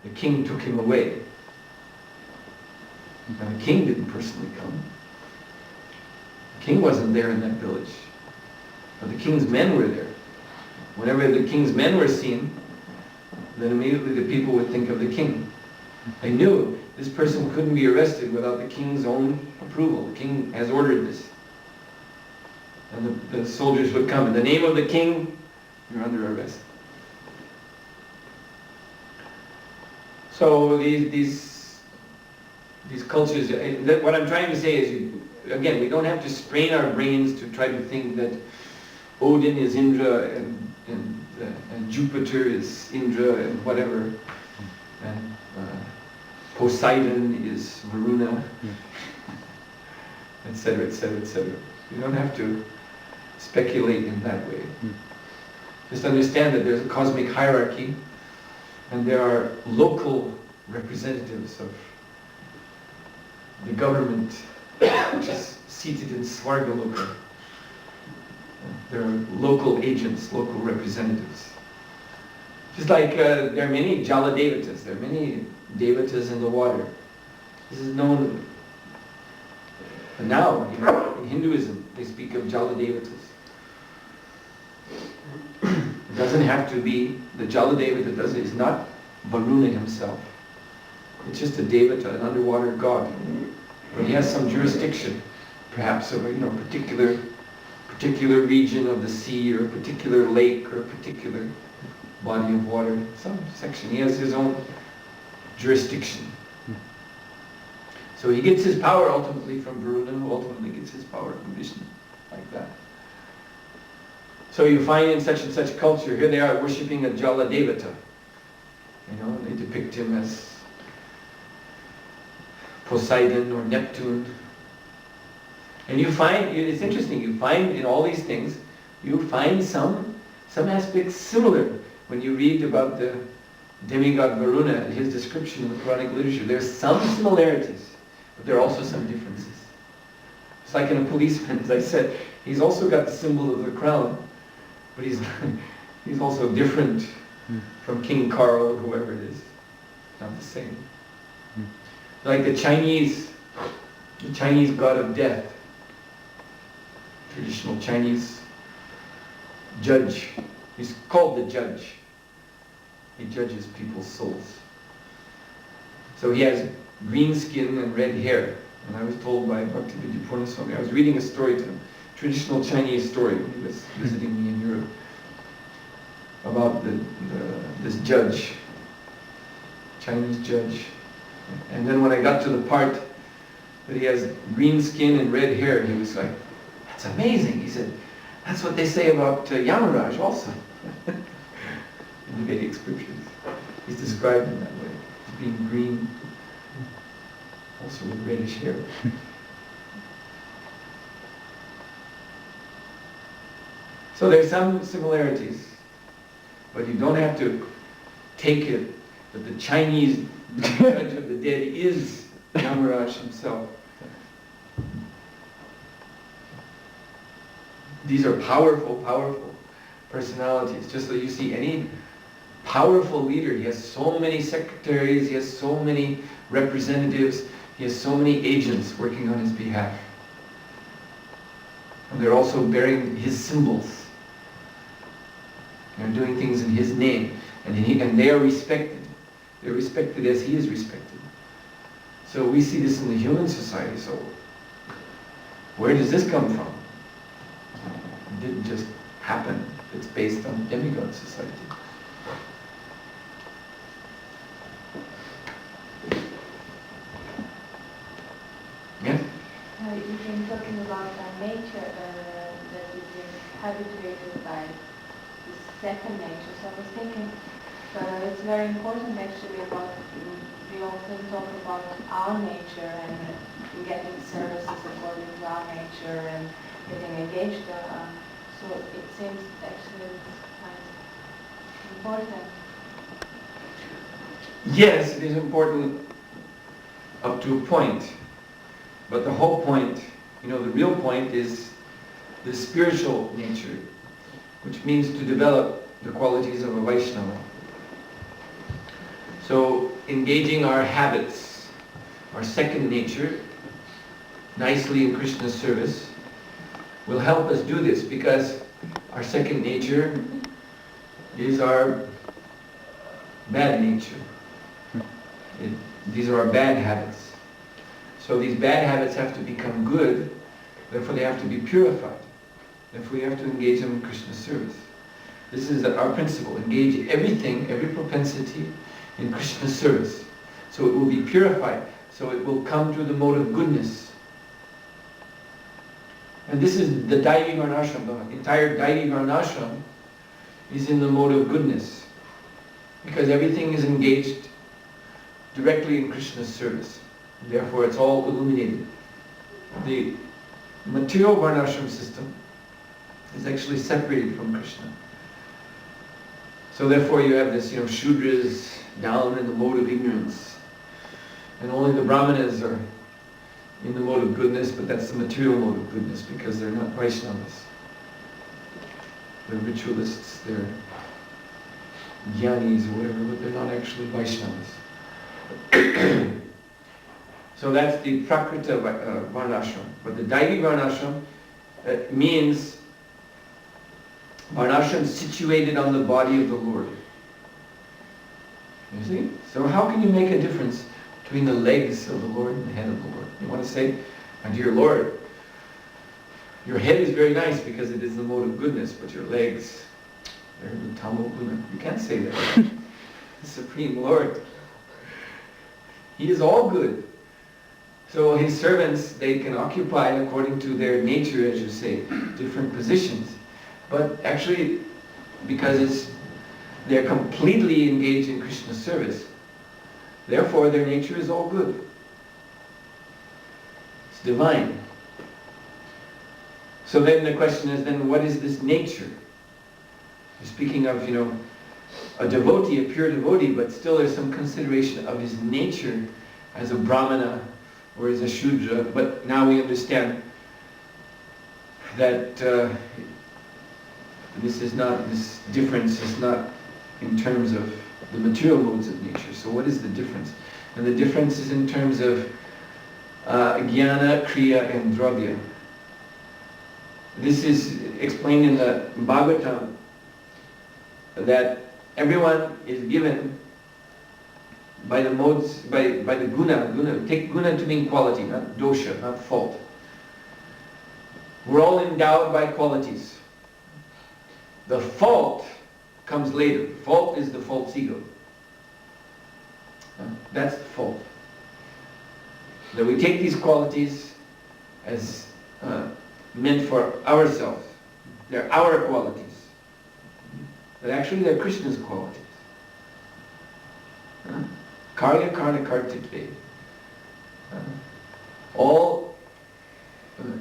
the king took him away. And the king didn't personally come. The king wasn't there in that village. But the king's men were there. Whenever the king's men were seen, then immediately the people would think of the king. They knew this person couldn't be arrested without the king's own approval. The king has ordered this. And the soldiers would come. In the name of the king, you're under arrest. So these cultures, what I'm trying to say is, again, we don't have to strain our brains to try to think that Odin is Indra and Jupiter is Indra and whatever, and Poseidon is Varuna, etc., etc., etc. You don't have to speculate in that way. Just understand that there's a cosmic hierarchy, and there are local representatives of the government, which is seated in Svargaloka. There are local agents, local representatives. Just like there are many Jala Devatas, there are many Devatas in the water. This is known now, in Hinduism, they speak of Jala Devatas. It doesn't have to be, the Jala Devata is not Varuna himself. It's just a Devata, an underwater god. But he has some jurisdiction, perhaps of a particular region of the sea, or a particular lake, or a particular body of water, some section. He has his own jurisdiction. So he gets his power ultimately from Varuna, who ultimately gets his power from Vishnu, like that. So you find in such and such culture, here they are worshipping a Jala Devata. And they depict him as Poseidon or Neptune. And you find, it's interesting, you find in all these things, you find some aspects similar. When you read about the demigod Varuna and his description in the Puranic literature, there's some similarities, but there are also some differences. It's like in a policeman, as I said, he's also got the symbol of the crown, but he's also different from King Karl or whoever it is. Not the same. Like the Chinese god of death, traditional Chinese judge. He's called the judge. He judges people's souls. So he has green skin and red hair. And I was told by Bhaktivedanta Purna Swami, I was reading a story to him, traditional Chinese story when he was visiting me in Europe, about this judge, Chinese judge. And then when I got to the part that he has green skin and red hair, he was like, "That's amazing." He said, "That's what they say about Yamaraj also." In the Vedic scriptures. He's described in that way, as being green, also with reddish hair. So there's some similarities, but you don't have to take it that the Chinese judge of the dead is Yamaraj himself. These are powerful, powerful personalities. Just so you see any powerful leader, he has so many secretaries, he has so many representatives, he has so many agents working on his behalf. And they're also bearing his symbols. They're doing things in his name. And they are respected. They're respected as he is respected. So we see this in the human society. So where does this come from? It didn't just happen. It's based on demigod society. Yes? You've been talking about nature that is habituated by this second nature. So I was thinking it's very important actually about, we often talk about our nature and getting services according to our nature and getting engaged. So it seems actually quite important. Yes, it is important up to a point. But the whole point, the real point is the spiritual nature, which means to develop the qualities of a Vaiṣṇava. So engaging our habits, our second nature, nicely in Krishna's service, will help us do this, because our second nature is our bad nature. These are our bad habits. So these bad habits have to become good, therefore they have to be purified. Therefore we have to engage them in Krishna's service. This is our principle, engage everything, every propensity in Krishna's service. So it will be purified, so it will come through the mode of goodness. And this is the Daivi Varnashram. The entire Daivi Varnashram is in the mode of goodness, because everything is engaged directly in Krishna's service. Therefore it's all illuminated. The material Varnashram system is actually separated from Krishna. So therefore you have this, Shudras down in the mode of ignorance. And only the Brahmanas are in the mode of goodness, but that's the material mode of goodness, because they're not Vaishnavas. They're ritualists, they're jnanis or whatever, but they're not actually Vaishnavas. So that's the Prakrita Varnashram. But the Daivi Varnashram means Varnashram situated on the body of the Lord. You see? So how can you make a difference between the legs of the Lord and the head of the Lord? You want to say, my dear Lord, your head is very nice because it is the mode of goodness, but your legs, they're the tamo guna. You can't say that. The Supreme Lord, He is all good. So His servants, they can occupy according to their nature, as you say, different positions. But actually, because they're completely engaged in Krishna's service, therefore their nature is all good. It's divine. So then the question is, then what is this nature? You're speaking of, a devotee, a pure devotee, but still there's some consideration of his nature as a Brahmana or as a Shudra. But now we understand that this difference is not in terms of the material modes of nature. So what is the difference? And the difference is in terms of jnana, kriya and dravya. This is explained in the Bhagavatam, that everyone is given by the modes, by the guna. Take guna to mean quality, not dosha, not fault. We're all endowed by qualities. The fault comes later. Fault is the false ego. That's the fault. That we take these qualities as meant for ourselves. They're our qualities. But actually they're Krishna's qualities. Karya karna kartitve. All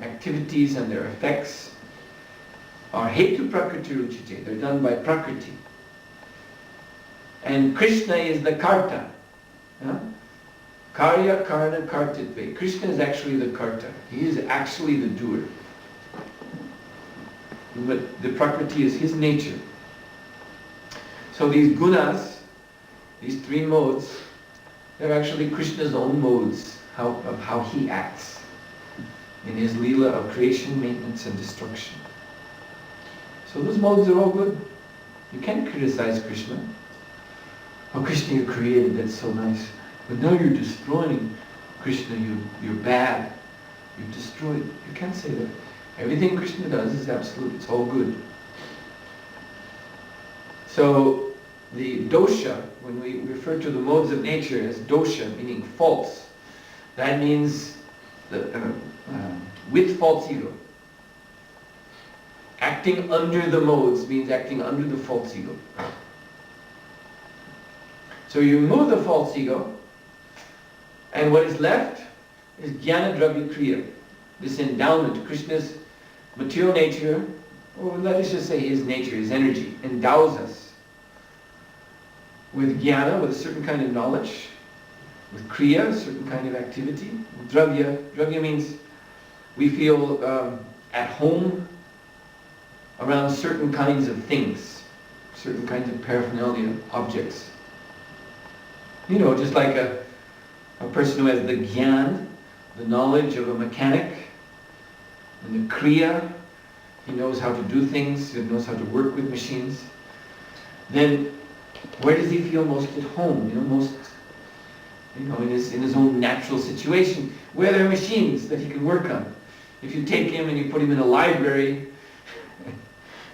activities and their effects are hetu prakriti ruchite. They're done by prakriti. And Krishna is the karta. Karya karna kartitve. Krishna is actually the karta. He is actually the doer. But the prakriti is his nature. So these gunas, these three modes, they're actually Krishna's own modes of how he acts in his lila of creation, maintenance and destruction. So those modes are all good. You can't criticize Krishna. Oh, Krishna, you created, that's so nice. But now you're destroying Krishna, you're bad. You've destroyed. You can't say that. Everything Krishna does is absolute, it's all good. So the dosha, when we refer to the modes of nature as dosha, meaning faults, that means with false ego. Acting under the modes means acting under the false ego. So you remove the false ego, and what is left is jnana dravya kriya, this endowment. Krishna's material nature, or let us just say his nature, his energy, endows us with jnana, with a certain kind of knowledge, with kriya, a certain kind of activity. Dravya means we feel at home around certain kinds of things, certain kinds of paraphernalia, objects. You know, just like a person who has the gyan, the knowledge of a mechanic, and the kriya, he knows how to do things, he knows how to work with machines. Then, where does he feel most at home? You know, most, in his own natural situation, where there are machines that he can work on. If you take him and you put him in a library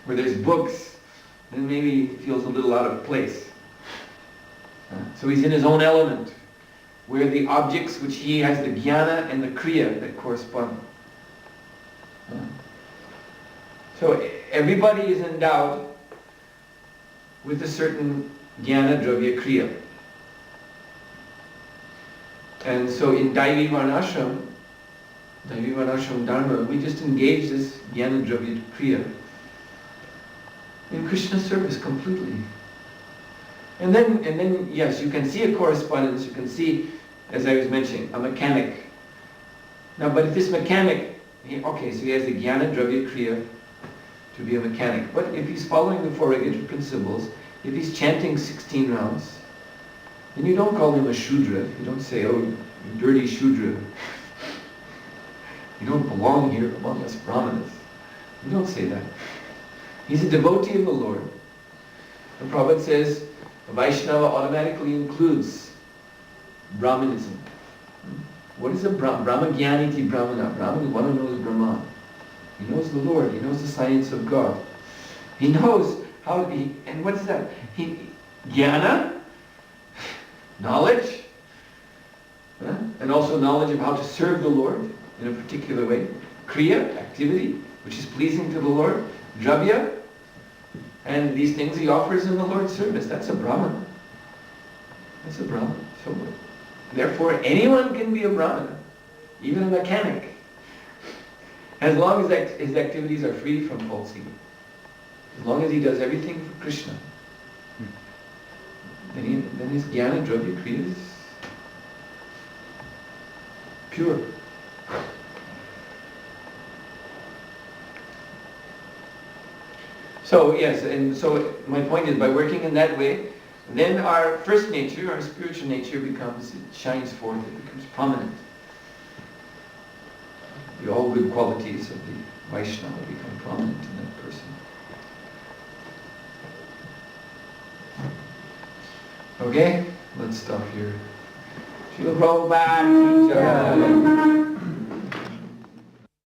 where there's books, then maybe he feels a little out of place. So he's in his own element, where the objects which he has the jnana and the kriya that correspond. So everybody is endowed with a certain jnana, dravya, kriya. And so in Daivi Varnashram Dharma, we just engage this jnana, dravya, kriya in Krishna service completely. And then, yes, you can see a correspondence, you can see, as I was mentioning, a mechanic. Now, but if this mechanic, so he has the jnana, dravya, kriya to be a mechanic. But if he's following the four regular principles, if he's chanting 16 rounds, then you don't call him a Shudra. You don't say, oh, you dirty Shudra. You don't belong here among us Brahmanas. You don't say that. He's a devotee of the Lord. The Prabhupada says, Vaiṣṇava automatically includes Brahmanism. What is a Brahma? Brahma-gyaniti Brahmana. Brahman is one who knows Brahman. He knows the Lord. He knows the science of God. He knows how to be, and what is that? Jnana, knowledge, and also knowledge of how to serve the Lord in a particular way. Kriya, activity, which is pleasing to the Lord. Dravya, and these things he offers in the Lord's service. That's a Brahmana. That's a Brahmana. So, therefore, anyone can be a Brahmana, even a mechanic, as long as his activities are free from falsehood. As long as he does everything for Krishna, then his jnana, dravya, kriya is pure. So yes, and so my point is, by working in that way, then our first nature, our spiritual nature it shines forth, it becomes prominent. The all good qualities of the Vaiṣṇava become prominent in that person. Okay, let's stop here. Srila Prabhupada ki jai.